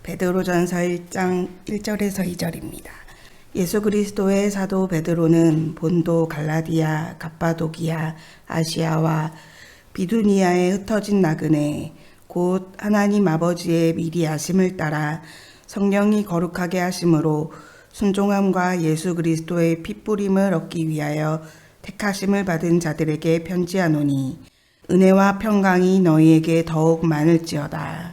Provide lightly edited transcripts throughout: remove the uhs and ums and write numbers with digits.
베드로전서 1장 1절에서 2절입니다. 예수 그리스도의 사도 베드로는 본도, 갈라디아, 갑바도기아, 아시아와 비두니아에 흩어진 나그네 곧 하나님 아버지의 미리 아심을 따라 성령이 거룩하게 하심으로 순종함과 예수 그리스도의 핏부림을 얻기 위하여 택하심을 받은 자들에게 편지하노니 은혜와 평강이 너희에게 더욱 많을지어다.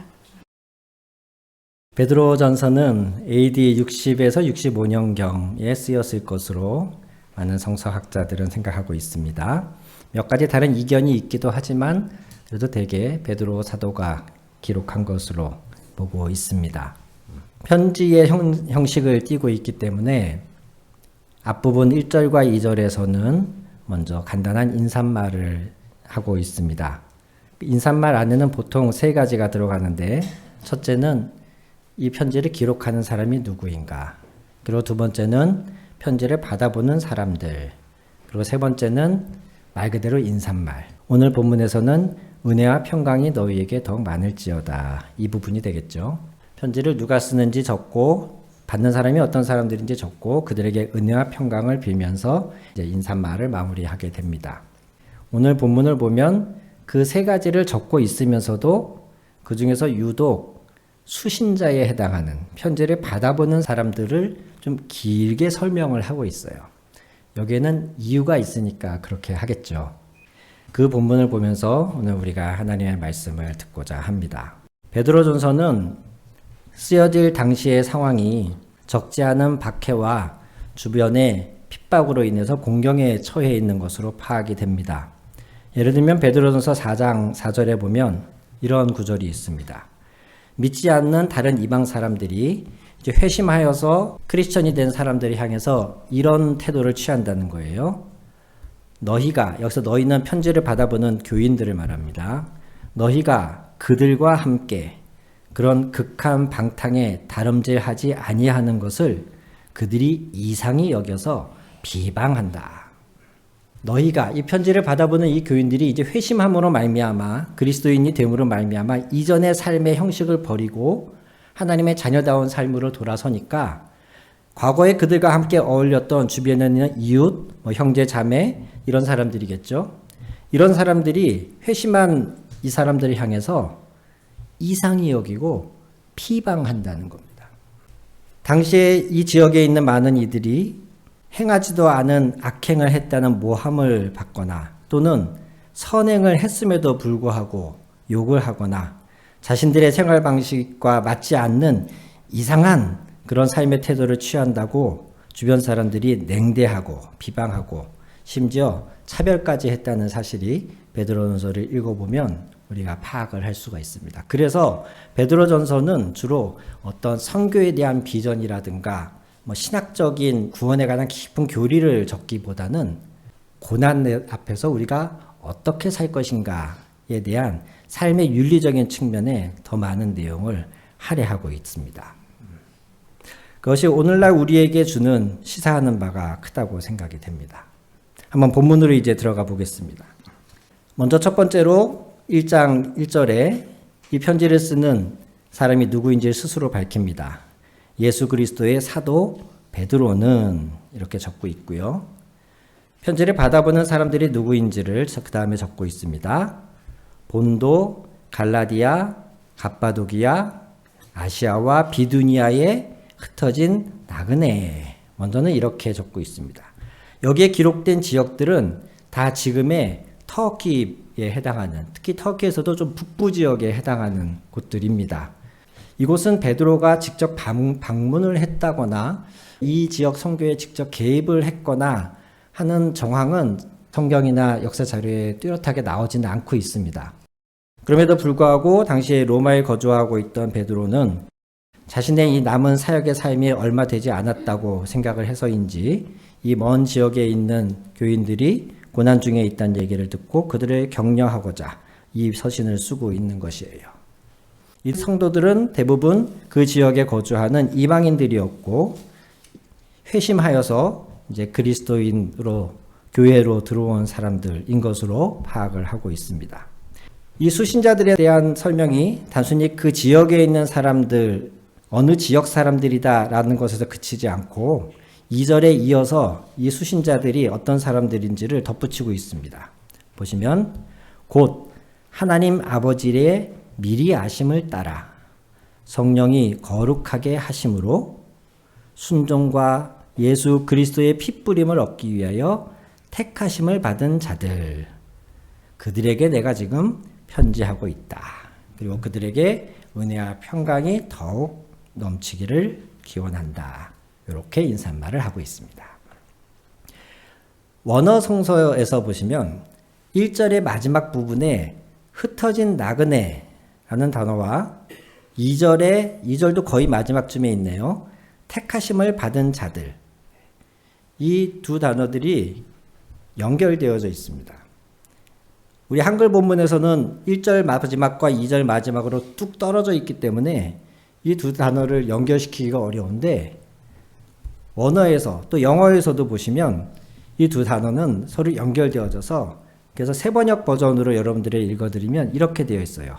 베드로전서는 AD 60에서 65년경에 쓰였을 것으로 많은 성서학자들은 생각하고 있습니다. 몇 가지 다른 이견이 있기도 하지만 그래도 대개 베드로 사도가 기록한 것으로 보고 있습니다. 편지의 형식을 띠고 있기 때문에 앞부분 1절과 2절에서는 먼저 간단한 인사말을 하고 있습니다. 인사말 안에는 보통 세 가지가 들어가는데 첫째는 이 편지를 기록하는 사람이 누구인가, 그리고 두 번째는 편지를 받아보는 사람들, 그리고 세 번째는 말 그대로 인사말. 오늘 본문에서는 은혜와 평강이 너희에게 더욱 많을지어다, 이 부분이 되겠죠. 편지를 누가 쓰는지 적고 받는 사람이 어떤 사람들인지 적고 그들에게 은혜와 평강을 빌면서 이제 인사말을 마무리하게 됩니다. 오늘 본문을 보면 그 세 가지를 적고 있으면서도 그 중에서 유독 수신자에 해당하는 편지를 받아보는 사람들을 좀 길게 설명을 하고 있어요. 여기에는 이유가 있으니까 그렇게 하겠죠. 그 본문을 보면서 오늘 우리가 하나님의 말씀을 듣고자 합니다. 베드로전서는 쓰여질 당시의 상황이 적지 않은 박해와 주변의 핍박으로 인해서 공경에 처해 있는 것으로 파악이 됩니다. 예를 들면 베드로전서 4장 4절에 보면 이런 구절이 있습니다. 믿지 않는 다른 이방 사람들이 이제 회심하여서 크리스천이 된 사람들을 향해서 이런 태도를 취한다는 거예요. 너희가, 여기서 너희는 편지를 받아보는 교인들을 말합니다. 너희가 그들과 함께 그런 극한 방탕에 다름질하지 아니하는 것을 그들이 이상히 여겨서 비방한다. 너희가, 이 편지를 받아보는 이 교인들이 이제 회심함으로 말미암아 그리스도인이 됨으로 말미암아 이전의 삶의 형식을 버리고 하나님의 자녀다운 삶으로 돌아서니까 과거에 그들과 함께 어울렸던 주변에 있는 이웃, 형제, 자매 이런 사람들이겠죠. 이런 사람들이 회심한 이 사람들을 향해서 이상히 여기고 비방한다는 겁니다. 당시에 이 지역에 있는 많은 이들이 행하지도 않은 악행을 했다는 모함을 받거나 또는 선행을 했음에도 불구하고 욕을 하거나 자신들의 생활 방식과 맞지 않는 이상한 그런 삶의 태도를 취한다고 주변 사람들이 냉대하고 비방하고 심지어 차별까지 했다는 사실이 베드로전서를 읽어보면 우리가 파악을 할 수가 있습니다. 그래서 베드로전서는 주로 어떤 선교에 대한 비전이라든가 신학적인 구원에 관한 깊은 교리를 적기보다는 고난 앞에서 우리가 어떻게 살 것인가에 대한 삶의 윤리적인 측면에 더 많은 내용을 할애하고 있습니다. 그것이 오늘날 우리에게 주는 시사하는 바가 크다고 생각이 됩니다. 한번 본문으로 이제 들어가 보겠습니다. 먼저 첫 번째로 1장 1절에 이 편지를 쓰는 사람이 누구인지 스스로 밝힙니다. 예수 그리스도의 사도 베드로는 이렇게 적고 있고요. 편지를 받아보는 사람들이 누구인지를 그 다음에 적고 있습니다. 본도, 갈라디아, 갑바도기아, 아시아와 비두니아에 흩어진 나그네. 먼저는 이렇게 적고 있습니다. 여기에 기록된 지역들은 다 지금의 터키에 해당하는, 특히 터키에서도 좀 북부 지역에 해당하는 곳들입니다. 이곳은 베드로가 직접 방문을 했다거나 이 지역 선교에 직접 개입을 했거나 하는 정황은 성경이나 역사 자료에 뚜렷하게 나오지는 않고 있습니다. 그럼에도 불구하고 당시에 로마에 거주하고 있던 베드로는 자신의 이 남은 사역의 삶이 얼마 되지 않았다고 생각을 해서인지 이 먼 지역에 있는 교인들이 고난 중에 있다는 얘기를 듣고 그들을 격려하고자 이 서신을 쓰고 있는 것이에요. 이 성도들은 대부분 그 지역에 거주하는 이방인들이었고 회심하여서 이제 그리스도인으로 교회로 들어온 사람들인 것으로 파악을 하고 있습니다. 이 수신자들에 대한 설명이 단순히 그 지역에 있는 사람들 어느 지역 사람들이다라는 것에서 그치지 않고 2절에 이어서 이 수신자들이 어떤 사람들인지를 덧붙이고 있습니다. 보시면 곧 하나님 아버지의 미리 아심을 따라 성령이 거룩하게 하심으로 순종과 예수 그리스도의 핏부림을 얻기 위하여 택하심을 받은 자들, 그들에게 내가 지금 편지하고 있다. 그리고 그들에게 은혜와 평강이 더욱 넘치기를 기원한다. 이렇게 인사말을 하고 있습니다. 원어 성서에서 보시면 1절의 마지막 부분에 흩어진 나그네라는 단어와 2절도 거의 마지막쯤에 있네요. 택하심을 받은 자들. 이 두 단어들이 연결되어져 있습니다. 우리 한글 본문에서는 1절 마지막과 2절 마지막으로 뚝 떨어져 있기 때문에 이 두 단어를 연결시키기가 어려운데 원어에서 또 영어에서도 보시면 이 두 단어는 서로 연결되어져서 그래서 세번역 버전으로 여러분들이 읽어드리면 이렇게 되어 있어요.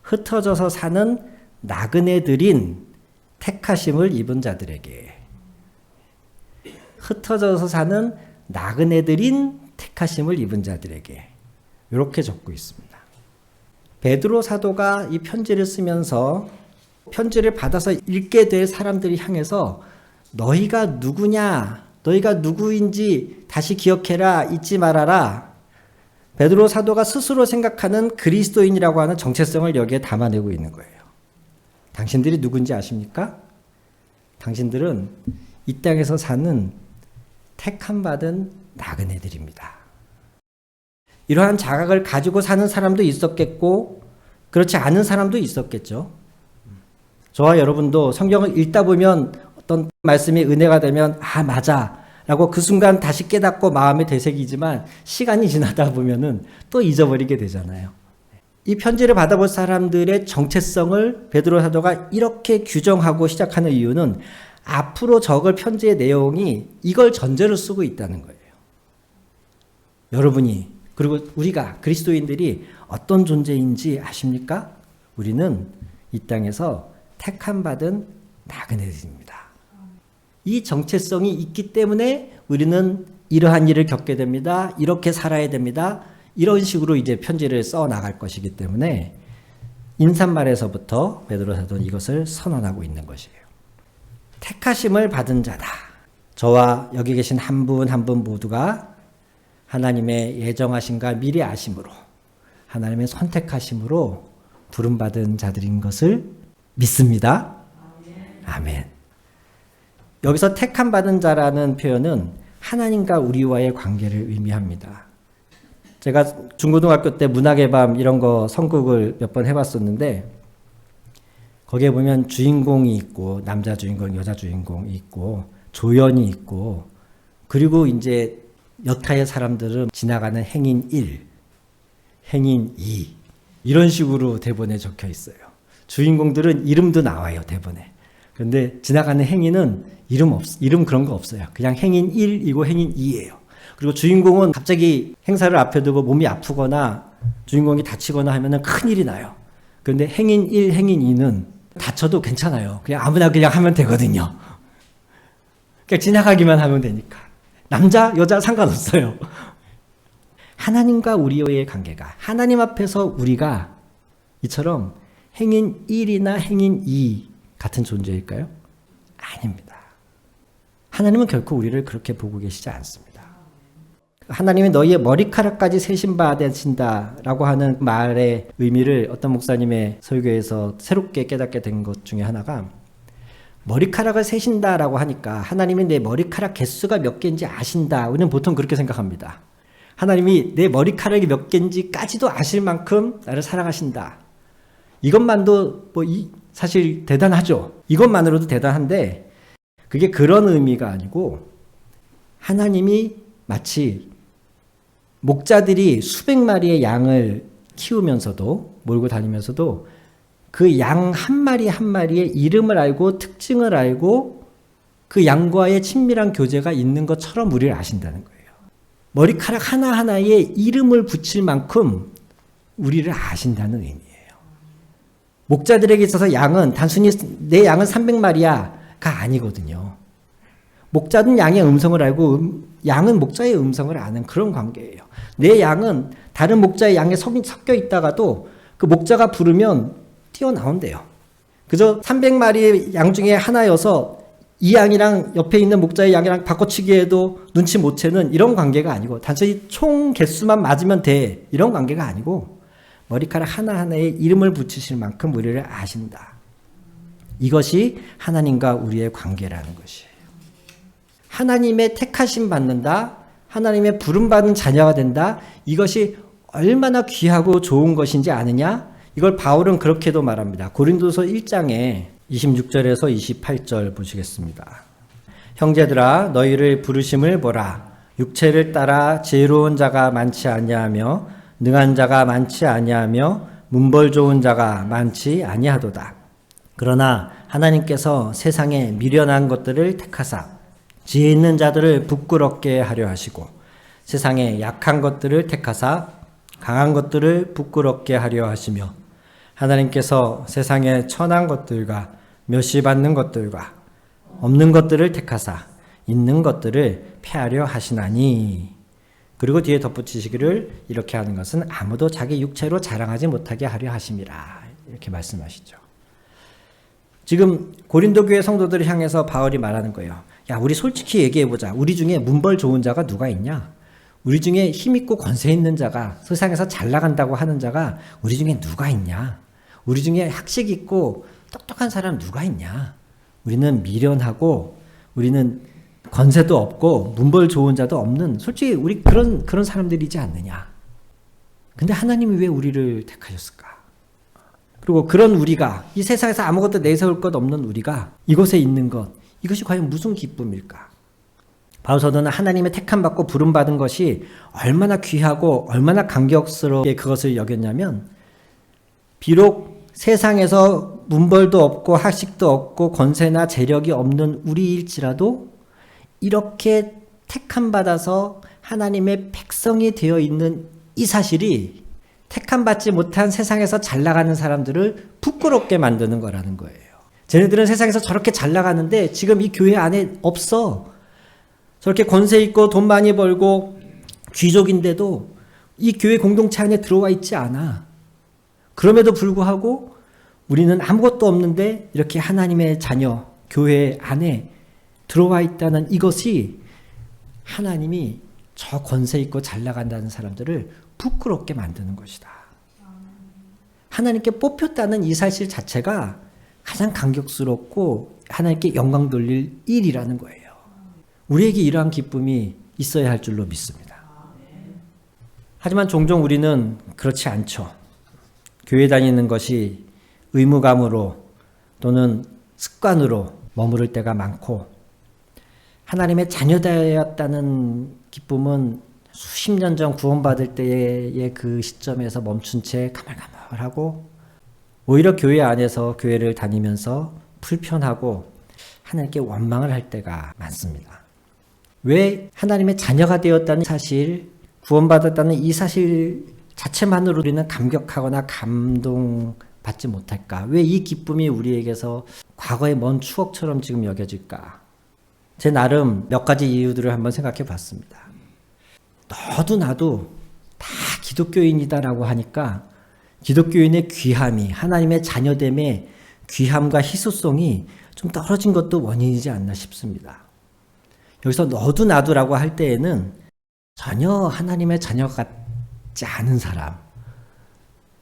흩어져서 사는 나그네들인 택하심을 입은 자들에게. 흩어져서 사는 나그네들인 택하심을 입은 자들에게. 이렇게 적고 있습니다. 베드로 사도가 이 편지를 쓰면서 편지를 받아서 읽게 될 사람들을 향해서 너희가 누구냐, 너희가 누구인지 다시 기억해라, 잊지 말아라. 베드로 사도가 스스로 생각하는 그리스도인이라고 하는 정체성을 여기에 담아내고 있는 거예요. 당신들이 누군지 아십니까? 당신들은 이 땅에서 사는 택함받은 나그네들입니다. 이러한 자각을 가지고 사는 사람도 있었겠고 그렇지 않은 사람도 있었겠죠. 저와 여러분도 성경을 읽다 보면 어떤 말씀이 은혜가 되면 아 맞아 라고 그 순간 다시 깨닫고 마음에 되새기지만 시간이 지나다 보면은 또 잊어버리게 되잖아요. 이 편지를 받아볼 사람들의 정체성을 베드로 사도가 이렇게 규정하고 시작하는 이유는 앞으로 적을 편지의 내용이 이걸 전제로 쓰고 있다는 거예요. 여러분이 그리고 우리가 그리스도인들이 어떤 존재인지 아십니까? 우리는 이 땅에서 택함받은 나그네들입니다. 이 정체성이 있기 때문에 우리는 이러한 일을 겪게 됩니다. 이렇게 살아야 됩니다. 이런 식으로 이제 편지를 써 나갈 것이기 때문에 인사말에서부터 베드로 사도는 이것을 선언하고 있는 것이에요. 택하심을 받은 자다. 저와 여기 계신 한 분 한 분 모두가 하나님의 예정하심과 미리 아심으로 하나님의 선택하심으로 부름받은 자들인 것을 믿습니다. 아멘. 여기서 택함 받은 자라는 표현은 하나님과 우리와의 관계를 의미합니다. 제가 중고등학교 때 문학의 밤 이런 거 선곡을 몇 번 해봤었는데 거기에 보면 주인공이 있고 남자 주인공, 여자 주인공이 있고 조연이 있고 그리고 이제 여타의 사람들은 지나가는 행인 1, 행인 2 이런 식으로 대본에 적혀 있어요. 주인공들은 이름도 나와요, 대본에. 그런데 지나가는 행인은 이름 그런 거 없어요. 그냥 행인 1이고 행인 2예요. 그리고 주인공은 갑자기 행사를 앞에 두고 몸이 아프거나 주인공이 다치거나 하면은 큰일이 나요. 그런데 행인 1, 행인 2는 다쳐도 괜찮아요. 그냥 아무나 그냥 하면 되거든요. 그냥 지나가기만 하면 되니까. 남자, 여자 상관없어요. 하나님과 우리의 관계가 하나님 앞에서 우리가 이처럼 행인 1이나 행인 2 같은 존재일까요? 아닙니다. 하나님은 결코 우리를 그렇게 보고 계시지 않습니다. 하나님이 너희의 머리카락까지 세신 바 되신다라고 하는 말의 의미를 어떤 목사님의 설교에서 새롭게 깨닫게 된 것 중에 하나가 머리카락을 세신다라고 하니까 하나님이 내 머리카락 개수가 몇 개인지 아신다. 우리는 보통 그렇게 생각합니다. 하나님이 내 머리카락이 몇 개인지까지도 아실 만큼 나를 사랑하신다. 이것만도 사실 대단하죠. 이것만으로도 대단한데 그게 그런 의미가 아니고 하나님이 마치 목자들이 수백 마리의 양을 키우면서도 몰고 다니면서도 그 양 한 마리 한 마리의 이름을 알고 특징을 알고 그 양과의 친밀한 교제가 있는 것처럼 우리를 아신다는 거예요. 머리카락 하나하나에 이름을 붙일 만큼 우리를 아신다는 의미예요. 목자들에게 있어서 양은 단순히 내 양은 300마리야가 아니거든요. 목자는 양의 음성을 알고 양은 목자의 음성을 아는 그런 관계예요. 내 양은 다른 목자의 양에 섞여 있다가도 그 목자가 부르면 뛰어나온대요. 그저 300마리 양 중에 하나여서 이 양이랑 옆에 있는 목자의 양이랑 바꿔치기해도 눈치 못 채는 이런 관계가 아니고 단순히 총 개수만 맞으면 돼 이런 관계가 아니고 머리카락 하나하나에 이름을 붙이실 만큼 우리를 아신다. 이것이 하나님과 우리의 관계라는 것이에요. 하나님의 택하심 받는다. 하나님의 부름받은 자녀가 된다. 이것이 얼마나 귀하고 좋은 것인지 아느냐? 이걸 바울은 그렇게도 말합니다. 고린도서 1장에 26절에서 28절 보시겠습니다. 형제들아 너희를 부르심을 보라. 육체를 따라 지혜로운 자가 많지 아니하며 능한 자가 많지 아니하며 문벌 좋은 자가 많지 아니하도다. 그러나 하나님께서 세상에 미련한 것들을 택하사 지혜 있는 자들을 부끄럽게 하려 하시고 세상에 약한 것들을 택하사 강한 것들을 부끄럽게 하려 하시며 하나님께서 세상에 천한 것들과 멸시받는 것들과 없는 것들을 택하사 있는 것들을 폐하려 하시나니. 그리고 뒤에 덧붙이시기를 이렇게 하는 것은 아무도 자기 육체로 자랑하지 못하게 하려 하심이라. 이렇게 말씀하시죠. 지금 고린도 교회 성도들을 향해서 바울이 말하는 거예요. 야, 우리 솔직히 얘기해보자. 우리 중에 문벌 좋은 자가 누가 있냐? 우리 중에 힘있고 권세 있는 자가, 세상에서 잘 나간다고 하는 자가 우리 중에 누가 있냐? 우리 중에 학식 있고 똑똑한 사람 누가 있냐? 우리는 미련하고 우리는 권세도 없고 문벌 좋은 자도 없는 솔직히 우리 그런 사람들이지 않느냐? 근데 하나님이 왜 우리를 택하셨을까? 그리고 그런 우리가 이 세상에서 아무것도 내세울 것 없는 우리가 이곳에 있는 것, 이것이 과연 무슨 기쁨일까? 바울 사도는 하나님의 택함 받고 부름 받은 것이 얼마나 귀하고 얼마나 감격스럽게 그것을 여겼냐면 비록 세상에서 문벌도 없고 학식도 없고 권세나 재력이 없는 우리일지라도 이렇게 택함 받아서 하나님의 백성이 되어 있는 이 사실이 택함 받지 못한 세상에서 잘 나가는 사람들을 부끄럽게 만드는 거라는 거예요. 쟤네들은 세상에서 저렇게 잘 나가는데 지금 이 교회 안에 없어. 저렇게 권세 있고 돈 많이 벌고 귀족인데도 이 교회 공동체 안에 들어와 있지 않아. 그럼에도 불구하고 우리는 아무것도 없는데 이렇게 하나님의 자녀, 교회 안에 들어와 있다는 이것이 하나님이 저 권세 있고 잘 나간다는 사람들을 부끄럽게 만드는 것이다. 하나님께 뽑혔다는 이 사실 자체가 가장 감격스럽고 하나님께 영광 돌릴 일이라는 거예요. 우리에게 이러한 기쁨이 있어야 할 줄로 믿습니다. 하지만 종종 우리는 그렇지 않죠. 교회 다니는 것이 의무감으로 또는 습관으로 머무를 때가 많고 하나님의 자녀되었다는 기쁨은 수십 년 전 구원받을 때의 그 시점에서 멈춘 채 가물가물하고 오히려 교회 안에서 교회를 다니면서 불편하고 하나님께 원망을 할 때가 많습니다. 왜 하나님의 자녀가 되었다는 사실, 구원받았다는 이 사실 자체만으로 우리는 감격하거나 감동받지 못할까? 왜 이 기쁨이 우리에게서 과거의 먼 추억처럼 지금 여겨질까? 제 나름 몇 가지 이유들을 한번 생각해 봤습니다. 너도 나도 다 기독교인이다라고 하니까 기독교인의 귀함이, 하나님의 자녀됨의 귀함과 희소성이 좀 떨어진 것도 원인이지 않나 싶습니다. 여기서 너도 나도라고 할 때에는 전혀 하나님의 자녀 같지 않은 사람,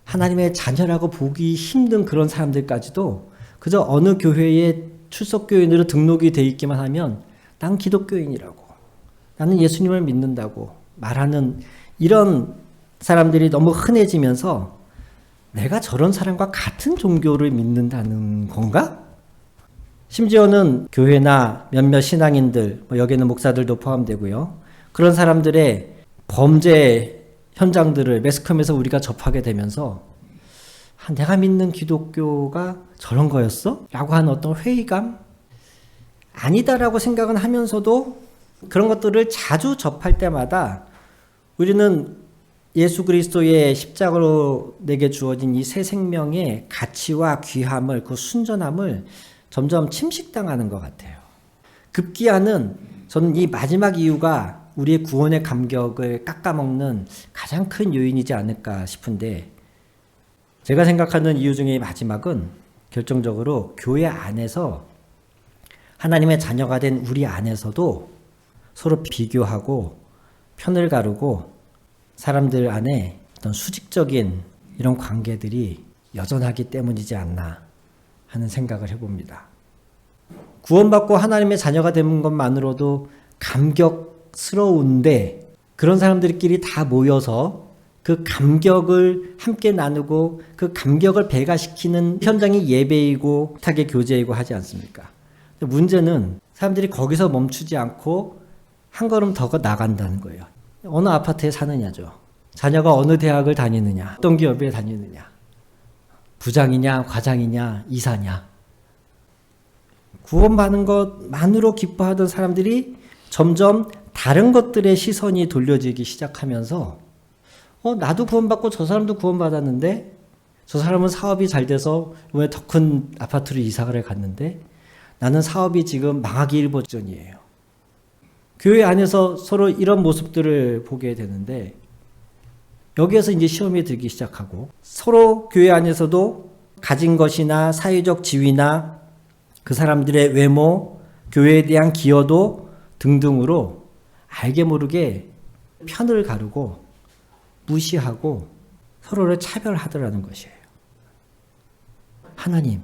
하나님의 자녀라고 보기 힘든 그런 사람들까지도 그저 어느 교회에 출석교인으로 등록이 돼 있기만 하면 난 기독교인이라고, 나는 예수님을 믿는다고 말하는 이런 사람들이 너무 흔해지면서 내가 저런 사람과 같은 종교를 믿는다는 건가? 심지어는 교회나 몇몇 신앙인들, 여기에는 목사들도 포함되고요. 그런 사람들의 범죄 현장들을 매스컴에서 우리가 접하게 되면서 내가 믿는 기독교가 저런 거였어? 라고 하는 어떤 회의감? 아니다라고 생각은 하면서도 그런 것들을 자주 접할 때마다 우리는 예수 그리스도의 십자가로 내게 주어진 이 새 생명의 가치와 귀함을, 그 순전함을 점점 침식당하는 것 같아요. 급기야는 저는 이 마지막 이유가 우리의 구원의 감격을 깎아먹는 가장 큰 요인이지 않을까 싶은데, 제가 생각하는 이유 중에 마지막은 결정적으로 교회 안에서 하나님의 자녀가 된 우리 안에서도 서로 비교하고 편을 가르고 사람들 안에 어떤 수직적인 이런 관계들이 여전하기 때문이지 않나 하는 생각을 해봅니다. 구원받고 하나님의 자녀가 되는 것만으로도 감격스러운데, 그런 사람들끼리 다 모여서 그 감격을 함께 나누고 그 감격을 배가시키는 현장이 예배이고 타계 교제이고 하지 않습니까? 문제는 사람들이 거기서 멈추지 않고 한 걸음 더 나간다는 거예요. 어느 아파트에 사느냐죠. 자녀가 어느 대학을 다니느냐, 어떤 기업에 다니느냐, 부장이냐, 과장이냐, 이사냐. 구원받는 것만으로 기뻐하던 사람들이 점점 다른 것들의 시선이 돌려지기 시작하면서 나도 구원받고 저 사람도 구원받았는데, 저 사람은 사업이 잘 돼서 왜 더 큰 아파트로 이사를 갔는데 나는 사업이 지금 망하기 일보 전이에요. 교회 안에서 서로 이런 모습들을 보게 되는데, 여기에서 이제 시험이 들기 시작하고, 서로 교회 안에서도 가진 것이나 사회적 지위나 그 사람들의 외모, 교회에 대한 기여도 등등으로 알게 모르게 편을 가르고 무시하고 서로를 차별하더라는 것이에요. 하나님,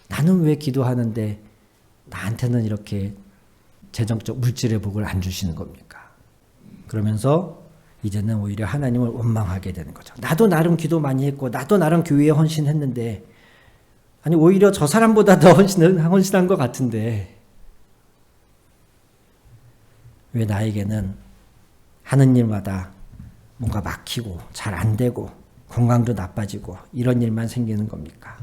나는 왜 기도하는데 나한테는 이렇게 재정적 물질의 복을 안 주시는 겁니까? 그러면서 이제는 오히려 하나님을 원망하게 되는 거죠. 나도 나름 기도 많이 했고 나도 나름 교회에 헌신했는데, 아니 오히려 저 사람보다 더 헌신한 것 같은데 왜 나에게는 하는 일마다 뭔가 막히고 잘 안 되고 건강도 나빠지고 이런 일만 생기는 겁니까?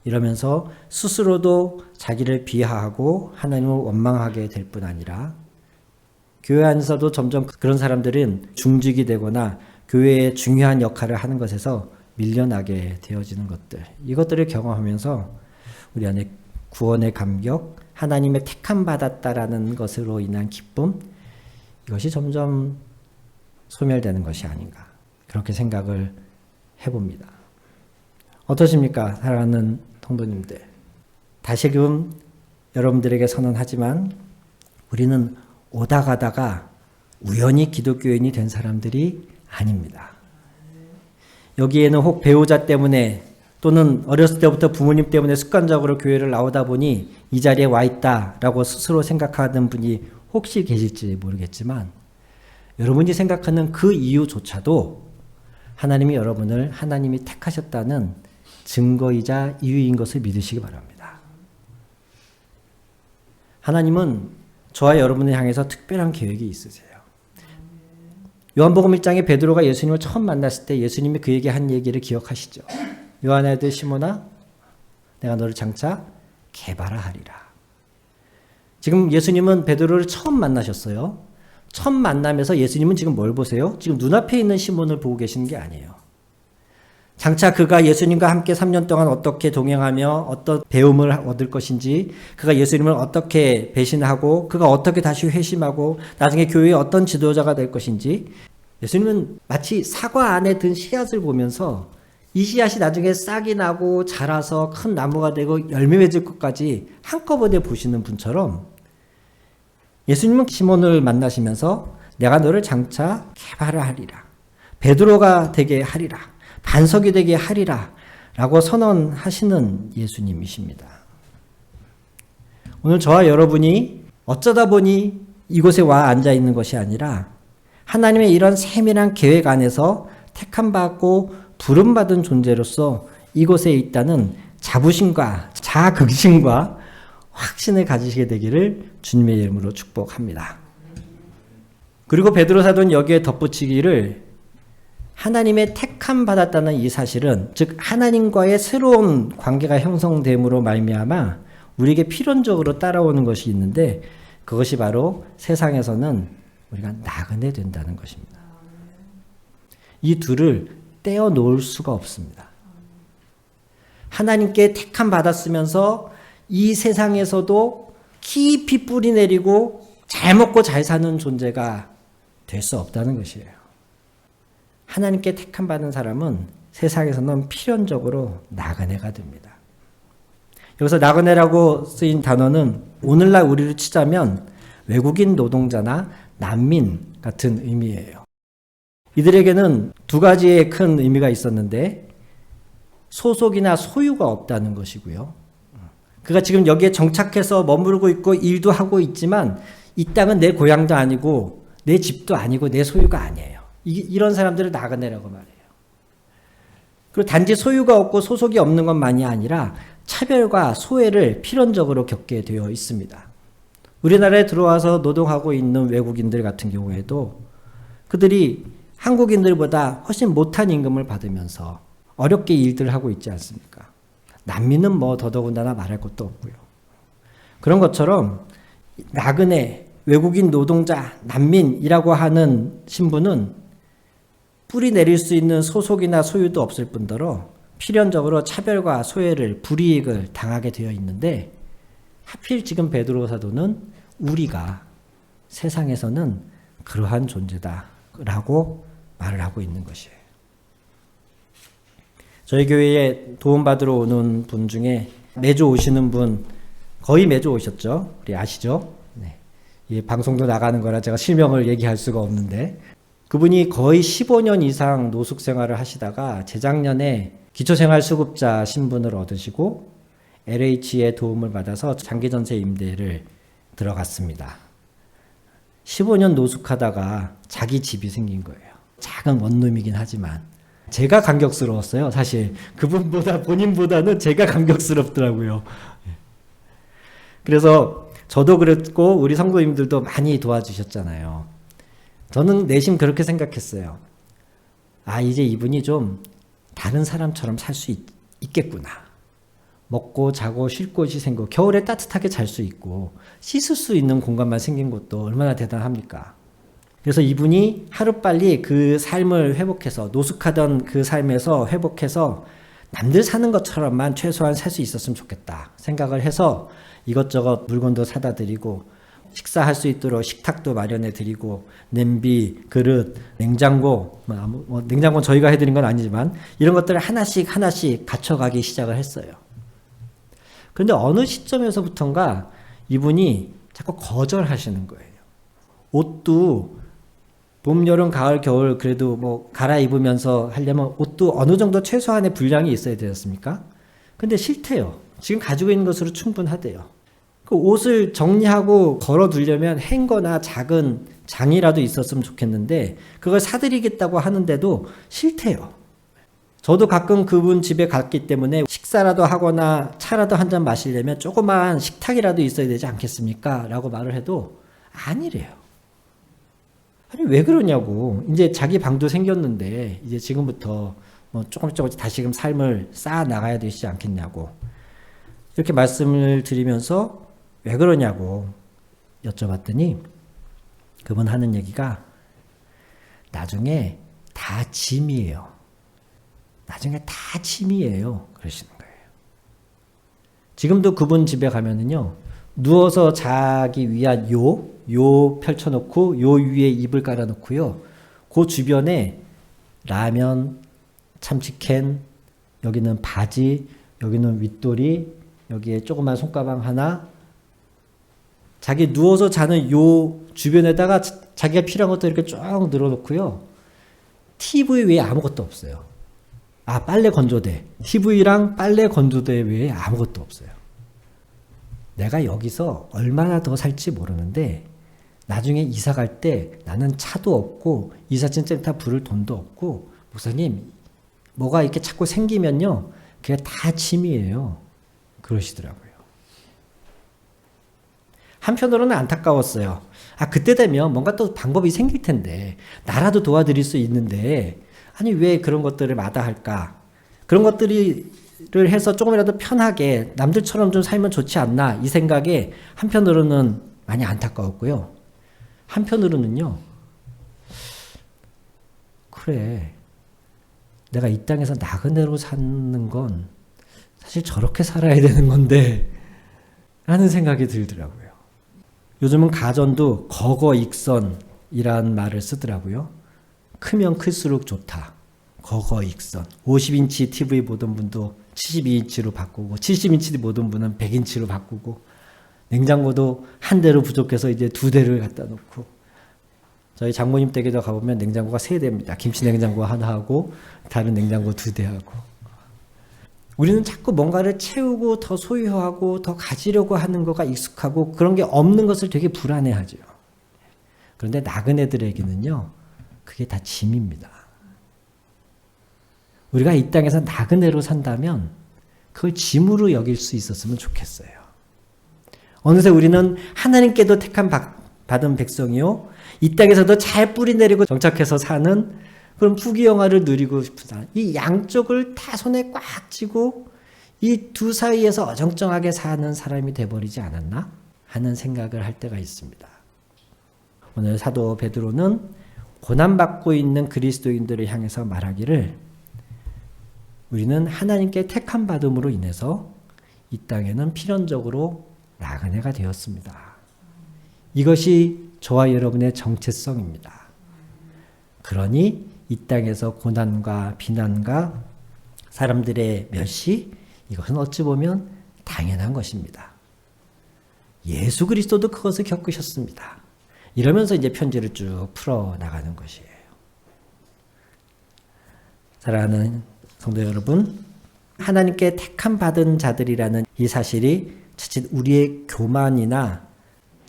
이러면서 스스로도 자기를 비하하고 하나님을 원망하게 될 뿐 아니라, 교회 안에서도 점점 그런 사람들은 중직이 되거나 교회의 중요한 역할을 하는 것에서 밀려나게 되어지는 것들, 이것들을 경험하면서 우리 안에 구원의 감격, 하나님의 택함 받았다라는 것으로 인한 기쁨, 이것이 점점 소멸되는 것이 아닌가, 그렇게 생각을 해봅니다. 어떠십니까? 사랑하는 성도님들, 다시금 여러분들에게 선언하지만 우리는 오다 가다가 우연히 기독교인이 된 사람들이 아닙니다. 여기에는 혹 배우자 때문에 또는 어렸을 때부터 부모님 때문에 습관적으로 교회를 나오다 보니 이 자리에 와 있다라고 스스로 생각하는 분이 혹시 계실지 모르겠지만, 여러분이 생각하는 그 이유조차도 하나님이 여러분을 하나님이 택하셨다는 증거이자 이유인 것을 믿으시기 바랍니다. 하나님은 저와 여러분을 향해서 특별한 계획이 있으세요. 요한복음 1장에 베드로가 예수님을 처음 만났을 때 예수님이 그에게 한 얘기를 기억하시죠? 요한의 아들 시몬아, 내가 너를 장차 개바라 하리라. 지금 예수님은 베드로를 처음 만나셨어요. 처음 만나면서 예수님은 지금 뭘 보세요? 지금 눈앞에 있는 시몬을 보고 계시는 게 아니에요. 장차 그가 예수님과 함께 3년 동안 어떻게 동행하며 어떤 배움을 얻을 것인지, 그가 예수님을 어떻게 배신하고 그가 어떻게 다시 회심하고 나중에 교회의 어떤 지도자가 될 것인지, 예수님은 마치 사과 안에 든 씨앗을 보면서 이 씨앗이 나중에 싹이 나고 자라서 큰 나무가 되고 열매 맺을 것까지 한꺼번에 보시는 분처럼, 예수님은 시몬을 만나시면서 내가 너를 장차 개바라 하리라, 베드로가 되게 하리라, 반석이 되게 하리라 라고 선언하시는 예수님이십니다. 오늘 저와 여러분이 어쩌다 보니 이곳에 와 앉아 있는 것이 아니라 하나님의 이런 세밀한 계획 안에서 택함받고 부름받은 존재로서 이곳에 있다는 자부심과 자긍심과 확신을 가지시게 되기를 주님의 이름으로 축복합니다. 그리고 베드로 사도는 여기에 덧붙이기를, 하나님의 택함 받았다는 이 사실은, 즉 하나님과의 새로운 관계가 형성됨으로 말미암아 우리에게 필연적으로 따라오는 것이 있는데, 그것이 바로 세상에서는 우리가 나그네 된다는 것입니다. 이 둘을 떼어 놓을 수가 없습니다. 하나님께 택함 받았으면서 이 세상에서도 깊이 뿌리 내리고 잘 먹고 잘 사는 존재가 될 수 없다는 것이에요. 하나님께 택함 받은 사람은 세상에서는 필연적으로 나그네가 됩니다. 여기서 나그네라고 쓰인 단어는 오늘날 우리로 치자면 외국인 노동자나 난민 같은 의미예요. 이들에게는 두 가지의 큰 의미가 있었는데 소속이나 소유가 없다는 것이고요. 그가 지금 여기에 정착해서 머무르고 있고 일도 하고 있지만 이 땅은 내 고향도 아니고 내 집도 아니고 내 소유가 아니에요. 이런 사람들을 나그네라고 말해요. 그리고 단지 소유가 없고 소속이 없는 것만이 아니라 차별과 소외를 필연적으로 겪게 되어 있습니다. 우리나라에 들어와서 노동하고 있는 외국인들 같은 경우에도 그들이 한국인들보다 훨씬 못한 임금을 받으면서 어렵게 일들을 하고 있지 않습니까? 난민은 뭐 더더군다나 말할 것도 없고요. 그런 것처럼 나그네, 외국인 노동자, 난민이라고 하는 신분은 뿌리 내릴 수 있는 소속이나 소유도 없을 뿐더러 필연적으로 차별과 소외를, 불이익을 당하게 되어 있는데 하필 지금 베드로 사도는 우리가 세상에서는 그러한 존재다라고 말을 하고 있는 것이에요. 저희 교회에 도움받으러 오는 분 중에 매주 오시는 분, 거의 매주 오셨죠? 우리 아시죠? 네. 이 방송도 나가는 거라 제가 실명을 얘기할 수가 없는데 그분이 거의 15년 이상 노숙 생활을 하시다가 재작년에 기초생활수급자 신분을 얻으시고 LH의 도움을 받아서 장기전세 임대를 들어갔습니다. 15년 노숙하다가 자기 집이 생긴 거예요. 작은 원룸이긴 하지만 제가 감격스러웠어요. 사실 그분보다 본인보다는 제가 감격스럽더라고요. 그래서 저도 그랬고 우리 성도님들도 많이 도와주셨잖아요. 저는 내심 그렇게 생각했어요. 아, 이제 이분이 좀 다른 사람처럼 살 수 있겠구나. 먹고 자고 쉴 곳이 생기고 겨울에 따뜻하게 잘 수 있고 씻을 수 있는 공간만 생긴 것도 얼마나 대단합니까? 그래서 이분이 하루빨리 그 삶을 회복해서 노숙하던 그 삶에서 회복해서 남들 사는 것처럼만 최소한 살 수 있었으면 좋겠다 생각을 해서 이것저것 물건도 사다 드리고 식사할 수 있도록 식탁도 마련해 드리고 냄비, 그릇, 냉장고, 냉장고는 저희가 해드린 건 아니지만 이런 것들을 하나씩 갖춰가기 시작을 했어요. 그런데 어느 시점에서부턴가 이분이 자꾸 거절하시는 거예요. 옷도 봄, 여름, 가을, 겨울 그래도 뭐 갈아입으면서 하려면 옷도 어느 정도 최소한의 분량이 있어야 되었습니까? 근데 싫대요. 지금 가지고 있는 것으로 충분하대요. 그 옷을 정리하고 걸어두려면 행거나 작은 장이라도 있었으면 좋겠는데 그걸 사드리겠다고 하는데도 싫대요. 저도 가끔 그분 집에 갔기 때문에 식사라도 하거나 차라도 한 잔 마시려면 조그마한 식탁이라도 있어야 되지 않겠습니까? 라고 말을 해도 아니래요. 아니 왜 그러냐고. 이제 자기 방도 생겼는데 이제 지금부터 뭐 조금씩 다시금 삶을 쌓아 나가야 되지 않겠냐고. 이렇게 말씀을 드리면서 왜 그러냐고 여쭤봤더니 그분 하는 얘기가 나중에 다 짐이에요. 나중에 다 짐이에요. 그러시는 거예요. 지금도 그분 집에 가면은요. 누워서 자기 위한 요 펼쳐놓고 요 위에 이불 깔아놓고요. 그 주변에 라면, 참치캔, 여기는 바지, 여기는 윗도리, 여기에 조그만 손가방 하나, 자기 누워서 자는 요 주변에다가 자기가 필요한 것도 이렇게 쫙 늘어놓고요. TV 외에 아무것도 없어요. 아, 빨래 건조대. TV랑 빨래 건조대 외에 아무것도 없어요. 내가 여기서 얼마나 더 살지 모르는데 나중에 이사 갈 때 나는 차도 없고 이삿짐 센터 부를 돈도 없고 목사님 뭐가 이렇게 자꾸 생기면요. 그게 다 짐이에요. 그러시더라고요. 한편으로는 안타까웠어요. 아, 그때 되면 뭔가 또 방법이 생길 텐데 나라도 도와드릴 수 있는데 아니 왜 그런 것들을 마다할까? 그런 것들을 해서 조금이라도 편하게 남들처럼 좀 살면 좋지 않나 이 생각에 한편으로는 많이 안타까웠고요. 한편으로는요. 그래 내가 이 땅에서 나그네로 사는 건 사실 저렇게 살아야 되는 건데 라는 생각이 들더라고요. 요즘은 가전도 거거익선이란 말을 쓰더라고요. 크면 클수록 좋다. 거거익선. 50인치 TV 보던 분도 72인치로 바꾸고 70인치 보던 분은 100인치로 바꾸고 냉장고도 한 대로 부족해서 이제 2대를 갖다 놓고 저희 장모님 댁에도 가보면 냉장고가 3대입니다. 김치 냉장고 하나 하고 다른 냉장고 2대 하고 우리는 자꾸 뭔가를 채우고 더 소유하고 더 가지려고 하는 거가 익숙하고 그런 게 없는 것을 되게 불안해하죠. 그런데 나그네들에게는요. 그게 다 짐입니다. 우리가 이 땅에서 나그네로 산다면 그걸 짐으로 여길 수 있었으면 좋겠어요. 어느새 우리는 하나님께도 택한 받은 백성이요. 이 땅에서도 잘 뿌리 내리고 정착해서 사는 그런 부귀영화를 누리고 싶은 사람. 이 양쪽을 다 손에 꽉 쥐고 이 두 사이에서 어정쩡하게 사는 사람이 돼버리지 않았나 하는 생각을 할 때가 있습니다. 오늘 사도 베드로는 고난받고 있는 그리스도인들을 향해서 말하기를 우리는 하나님께 택함 받음으로 인해서 이 땅에는 필연적으로 나그네가 되었습니다. 이것이 저와 여러분의 정체성입니다. 그러니 이 땅에서 고난과 비난과 사람들의 멸시 이것은 어찌 보면 당연한 것입니다. 예수 그리스도도 그것을 겪으셨습니다. 이러면서 이제 편지를 쭉 풀어 나가는 것이에요. 사랑하는 성도 여러분, 하나님께 택함 받은 자들이라는 이 사실이 자칫 우리의 교만이나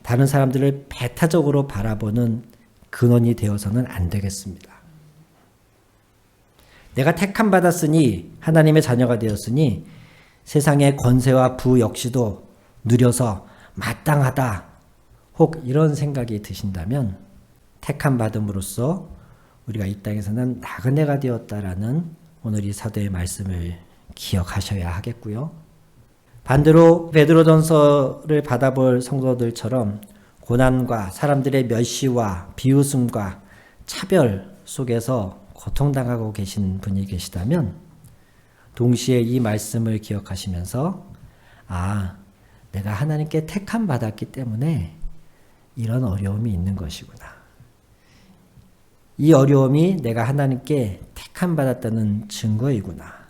다른 사람들을 배타적으로 바라보는 근원이 되어서는 안 되겠습니다. 내가 택함 받았으니 하나님의 자녀가 되었으니 세상의 권세와 부 역시도 누려서 마땅하다 혹 이런 생각이 드신다면 택함 받음으로써 우리가 이 땅에서는 나그네가 되었다라는 오늘 이 사도의 말씀을 기억하셔야 하겠고요. 반대로 베드로전서를 받아볼 성도들처럼 고난과 사람들의 멸시와 비웃음과 차별 속에서 고통당하고 계신 분이 계시다면 동시에 이 말씀을 기억하시면서 내가 하나님께 택함 받았기 때문에 이런 어려움이 있는 것이구나. 이 어려움이 내가 하나님께 택함 받았다는 증거이구나.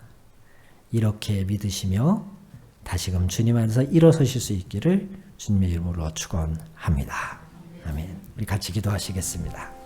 이렇게 믿으시며 다시금 주님 안에서 일어서실 수 있기를 주님의 이름으로 축원합니다. 아멘. 우리 같이 기도하시겠습니다.